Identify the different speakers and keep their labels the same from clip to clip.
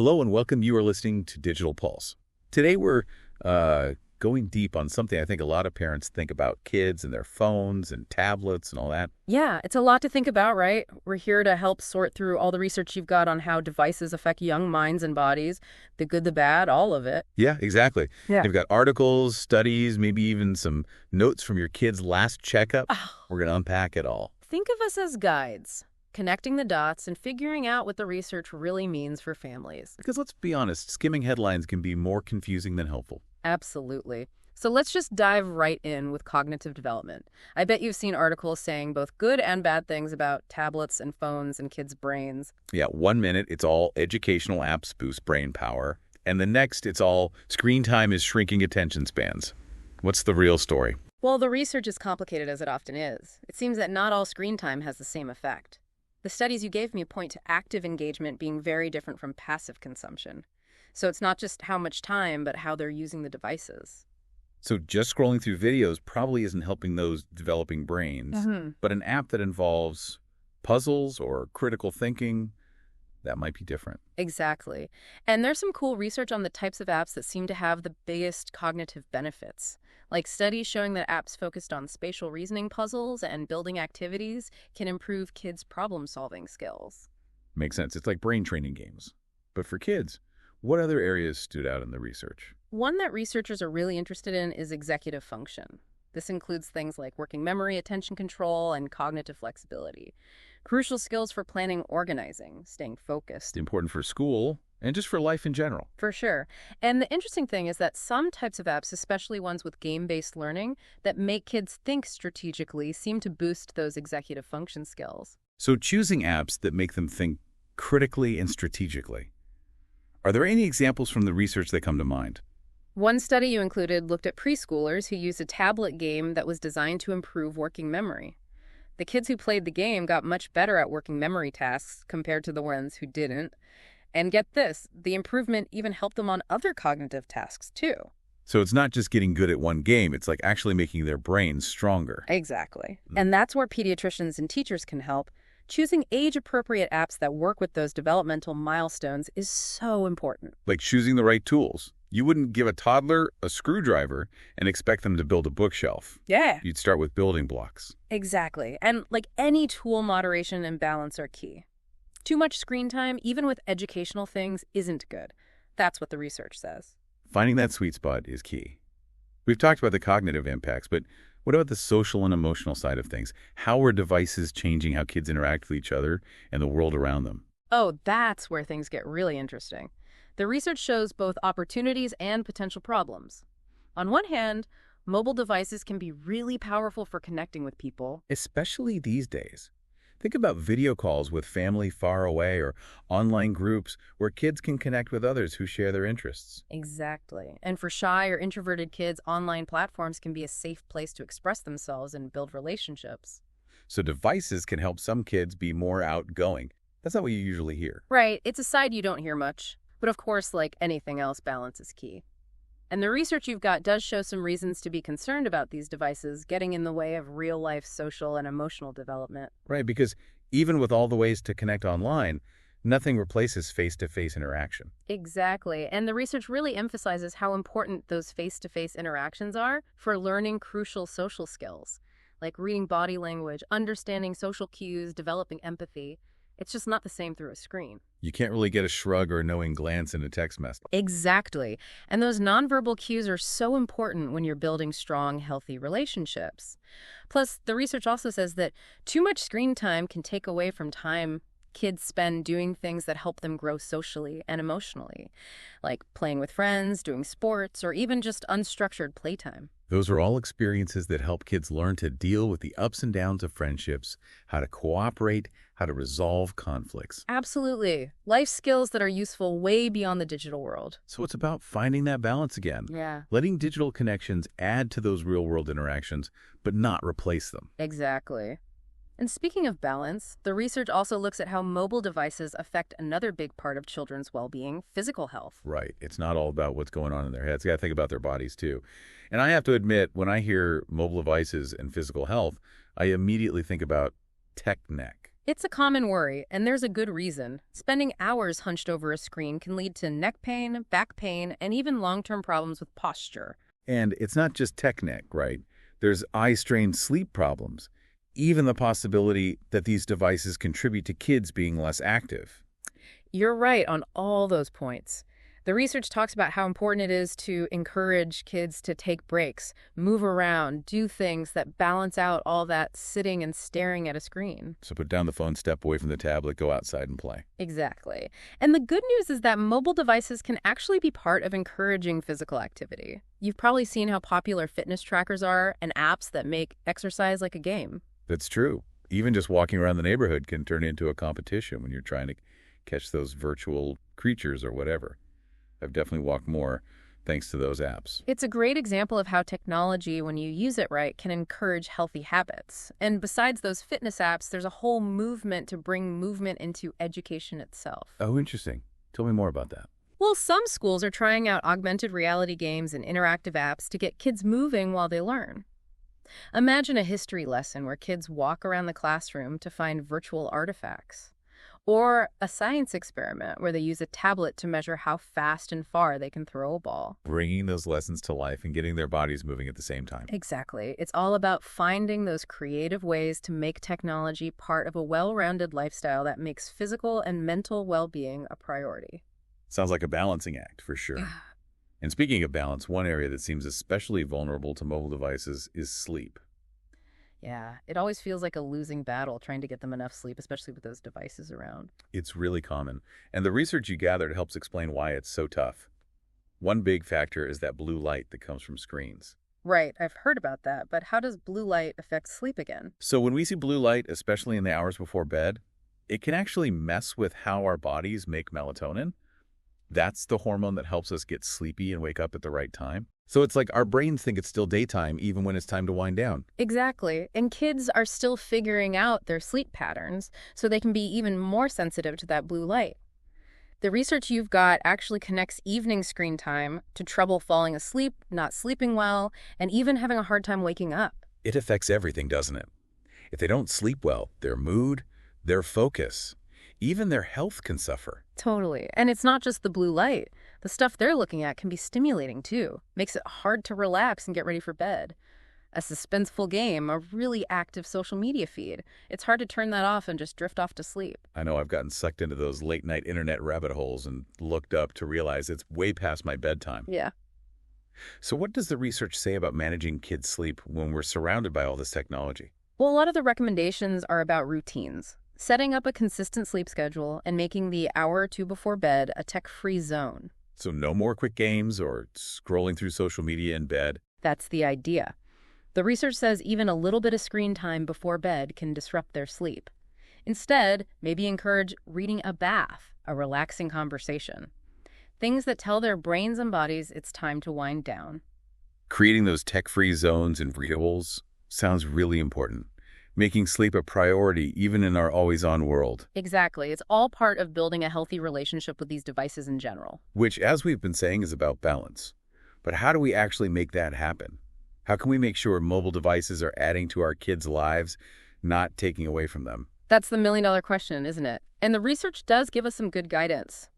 Speaker 1: Hello and welcome. You are listening to Digital Pulse. Today we're going deep on something I think a lot of parents think about: kids and their phones and tablets and all that.
Speaker 2: Yeah, it's a lot to think about, right? We're here to help sort through all the research you've got on how devices affect young minds and bodies, the good, the bad, all of it.
Speaker 1: Yeah, exactly.
Speaker 2: Yeah.
Speaker 1: They've got articles, studies, maybe even some notes from your kid's last checkup.
Speaker 2: Oh,
Speaker 1: We're going to unpack it all.
Speaker 2: think of us as guides, connecting the dots and figuring out what the research really means for families.
Speaker 1: Because let's be honest, skimming headlines can be more confusing than helpful.
Speaker 2: Absolutely. So let's just dive right in with cognitive development. I bet you've seen articles saying both good and bad things about tablets and phones and kids' brains.
Speaker 1: Yeah, 1 minute it's all educational apps boost brain power, and the next it's all screen time is shrinking attention spans. What's the real story?
Speaker 2: Well, the research is complicated as it often is. It seems that not all screen time has the same effect. The studies you gave me point to active engagement being very different from passive consumption. So it's not just how much time, but how they're using the devices.
Speaker 1: So just scrolling through videos probably isn't helping those developing brains, but an app that involves puzzles or critical thinking, that might be different.
Speaker 2: Exactly. And there's some cool research on the types of apps that seem to have the biggest cognitive benefits, like studies showing that apps focused on spatial reasoning puzzles and building activities can improve kids' problem-solving skills.
Speaker 1: Makes sense. It's like brain training games. But for kids, what other areas stood out in the research?
Speaker 2: One that researchers are really interested in is executive function. This includes things like working memory, attention control, and cognitive flexibility. Crucial skills for planning, organizing, staying focused.
Speaker 1: It's important for school and just for life in general.
Speaker 2: For sure. And the interesting thing is that some types of apps, especially ones with game-based learning, that make kids think strategically, seem to boost those executive function skills.
Speaker 1: So choosing apps that make them think critically and strategically. Are there any examples from the research that come to mind?
Speaker 2: One study you included looked at preschoolers who used a tablet game that was designed to improve working memory. The kids who played the game got much better at working memory tasks compared to the ones who didn't. And get this, the improvement even helped them on other cognitive tasks, too.
Speaker 1: So it's not just getting good at one game, it's like actually making their brains stronger.
Speaker 2: Exactly. And that's where pediatricians and teachers can help. Choosing age-appropriate apps that work with those developmental milestones is so important.
Speaker 1: Like choosing the right tools. You wouldn't give a toddler a screwdriver and expect them to build a bookshelf.
Speaker 2: Yeah.
Speaker 1: You'd start with building blocks.
Speaker 2: Exactly. And like any tool, moderation and balance are key. Too much screen time, even with educational things, isn't good. That's what the research says.
Speaker 1: Finding that sweet spot is key. We've talked about the cognitive impacts, but what about the social and emotional side of things? How are devices changing how kids interact with each other and the world around them?
Speaker 2: Oh, that's where things get really interesting. The research shows both opportunities and potential problems. On one hand, mobile devices can be really powerful for connecting with people.
Speaker 1: Especially these days. Think about video calls with family far away or online groups where kids can connect with others who share their interests.
Speaker 2: Exactly. And for shy or introverted kids, online platforms can be a safe place to express themselves and build relationships.
Speaker 1: So devices can help some kids be more outgoing. That's not what you usually hear.
Speaker 2: Right. It's a side you don't hear much. But of course, like anything else, balance is key. And the research you've got does show some reasons to be concerned about these devices getting in the way of real-life social and emotional development.
Speaker 1: Right, because even with all the ways to connect online, nothing replaces face-to-face interaction.
Speaker 2: Exactly. And the research really emphasizes how important those face-to-face interactions are for learning crucial social skills, like reading body language, understanding social cues, developing empathy. It's just not the same through a screen.
Speaker 1: You can't really get a shrug or a knowing glance in a text message.
Speaker 2: Exactly. And those nonverbal cues are so important when you're building strong, healthy relationships. Plus, the research also says that too much screen time can take away from time kids spend doing things that help them grow socially and emotionally, like playing with friends, doing sports, or even just unstructured playtime.
Speaker 1: Those are all experiences that help kids learn to deal with the ups and downs of friendships, how to cooperate, how to resolve conflicts.
Speaker 2: Absolutely. Life skills that are useful way beyond the digital world.
Speaker 1: So it's about finding that balance again.
Speaker 2: Yeah.
Speaker 1: Letting digital connections add to those real-world interactions, but not replace them.
Speaker 2: Exactly. And speaking of balance, the research also looks at how mobile devices affect another big part of children's well-being, physical health.
Speaker 1: Right. It's not all about what's going on in their heads. You got to think about their bodies, too. And I have to admit, when I hear mobile devices and physical health, I immediately think about tech neck.
Speaker 2: It's a common worry, and there's a good reason. Spending hours hunched over a screen can lead to neck pain, back pain, and even long-term problems with posture.
Speaker 1: And it's not just tech neck, right? There's eye-strain sleep problems, even the possibility that these devices contribute to kids being less active.
Speaker 2: You're right on all those points. The research talks about how important it is to encourage kids to take breaks, move around, do things that balance out all that sitting and staring at a screen.
Speaker 1: So put down the phone, step away from the tablet, go outside and play.
Speaker 2: Exactly. And the good news is that mobile devices can actually be part of encouraging physical activity. You've probably seen how popular fitness trackers are and apps that make exercise like a game.
Speaker 1: That's true. Even just walking around the neighborhood can turn into a competition when you're trying to catch those virtual creatures or whatever. I've definitely walked more thanks to those apps.
Speaker 2: It's a great example of how technology, when you use it right, can encourage healthy habits. And besides those fitness apps, there's a whole movement to bring movement into education itself.
Speaker 1: Oh, interesting. Tell me more about that.
Speaker 2: Well, some schools are trying out augmented reality games and interactive apps to get kids moving while they learn. Imagine a history lesson where kids walk around the classroom to find virtual artifacts. Or a science experiment where they use a tablet to measure how fast and far they can throw a ball.
Speaker 1: Bringing those lessons to life and getting their bodies moving at the same time.
Speaker 2: Exactly. It's all about finding those creative ways to make technology part of a well-rounded lifestyle that makes physical and mental well-being a priority.
Speaker 1: Sounds like a balancing act, for sure. And speaking of balance, one area that seems especially vulnerable to mobile devices is sleep.
Speaker 2: Yeah, it always feels like a losing battle trying to get them enough sleep, especially with those devices around.
Speaker 1: It's really common, and the research you gathered helps explain why it's so tough. One big factor is that blue light that comes from screens.
Speaker 2: Right, I've heard about that, but how does blue light affect sleep again?
Speaker 1: So when we see blue light, especially in the hours before bed, it can actually mess with how our bodies make melatonin. That's the hormone that helps us get sleepy and wake up at the right time. So it's like our brains think it's still daytime even when it's time to wind down.
Speaker 2: Exactly, and kids are still figuring out their sleep patterns, so they can be even more sensitive to that blue light. The research you've got actually connects evening screen time to trouble falling asleep, not sleeping well, and even having a hard time waking up.
Speaker 1: It affects everything, doesn't it? If they don't sleep well, their mood, their focus, even their health can suffer.
Speaker 2: Totally. And it's not just the blue light. The stuff they're looking at can be stimulating, too. Makes it hard to relax and get ready for bed. A suspenseful game, a really active social media feed. It's hard to turn that off and just drift off to sleep.
Speaker 1: I know I've gotten sucked into those late-night internet rabbit holes and looked up to realize it's way past my bedtime.
Speaker 2: Yeah.
Speaker 1: So what does the research say about managing kids' sleep when we're surrounded by all this technology?
Speaker 2: Well, a lot of the recommendations are about routines. Setting up a consistent sleep schedule and making the hour or two before bed a tech-free zone.
Speaker 1: So no more quick games or scrolling through social media in bed.
Speaker 2: That's the idea. The research says even a little bit of screen time before bed can disrupt their sleep. Instead, maybe encourage reading a bath, a relaxing conversation. Things that tell their brains and bodies it's time to wind down.
Speaker 1: Creating those tech-free zones and rituals sounds really important. Making sleep a priority even in our always-on world.
Speaker 2: Exactly. It's all part of building a healthy relationship with these devices in general.
Speaker 1: Which, as we've been saying, is about balance. But how do we actually make that happen? How can we make sure mobile devices are adding to our kids' lives, not taking away from them?
Speaker 2: That's the million-dollar question, isn't it? And the research does give us some good guidance.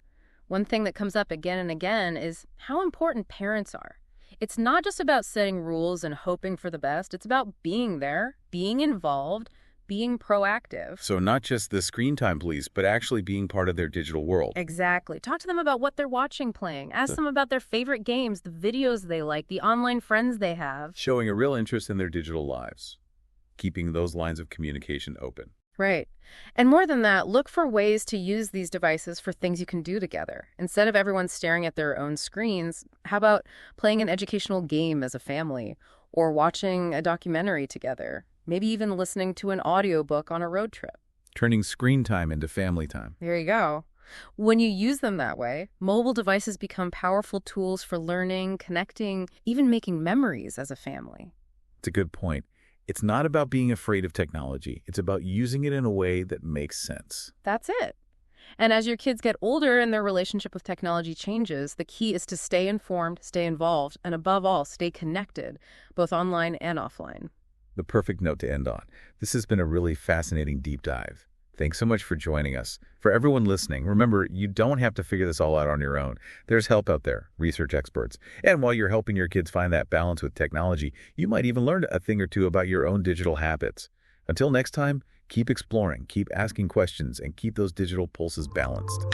Speaker 2: One thing that comes up again and again is how important parents are. It's not just about setting rules and hoping for the best. It's about being there, being involved, being proactive.
Speaker 1: So not just the screen time police, but actually being part of their digital world.
Speaker 2: Exactly. Talk to them about what they're watching, playing. Ask them about their favorite games, the videos they like, the online friends they have.
Speaker 1: Showing a real interest in their digital lives. Keeping those lines of communication open.
Speaker 2: Right. And more than that, look for ways to use these devices for things you can do together. Instead of everyone staring at their own screens, how about playing an educational game as a family or watching a documentary together? Maybe even listening to an audiobook on a road trip.
Speaker 1: Turning screen time into family time.
Speaker 2: There you go. When you use them that way, mobile devices become powerful tools for learning, connecting, even making memories as a family.
Speaker 1: It's a good point. It's not about being afraid of technology. It's about using it in a way that makes sense.
Speaker 2: That's it. And as your kids get older and their relationship with technology changes, the key is to stay informed, stay involved, and above all, stay connected, both online and offline.
Speaker 1: The perfect note to end on. This has been a really fascinating deep dive. Thanks so much for joining us. For everyone listening, remember, you don't have to figure this all out on your own. There's help out there, research experts. And while you're helping your kids find that balance with technology, you might even learn a thing or two about your own digital habits. Until next time, keep exploring, keep asking questions, and keep those digital pulses balanced.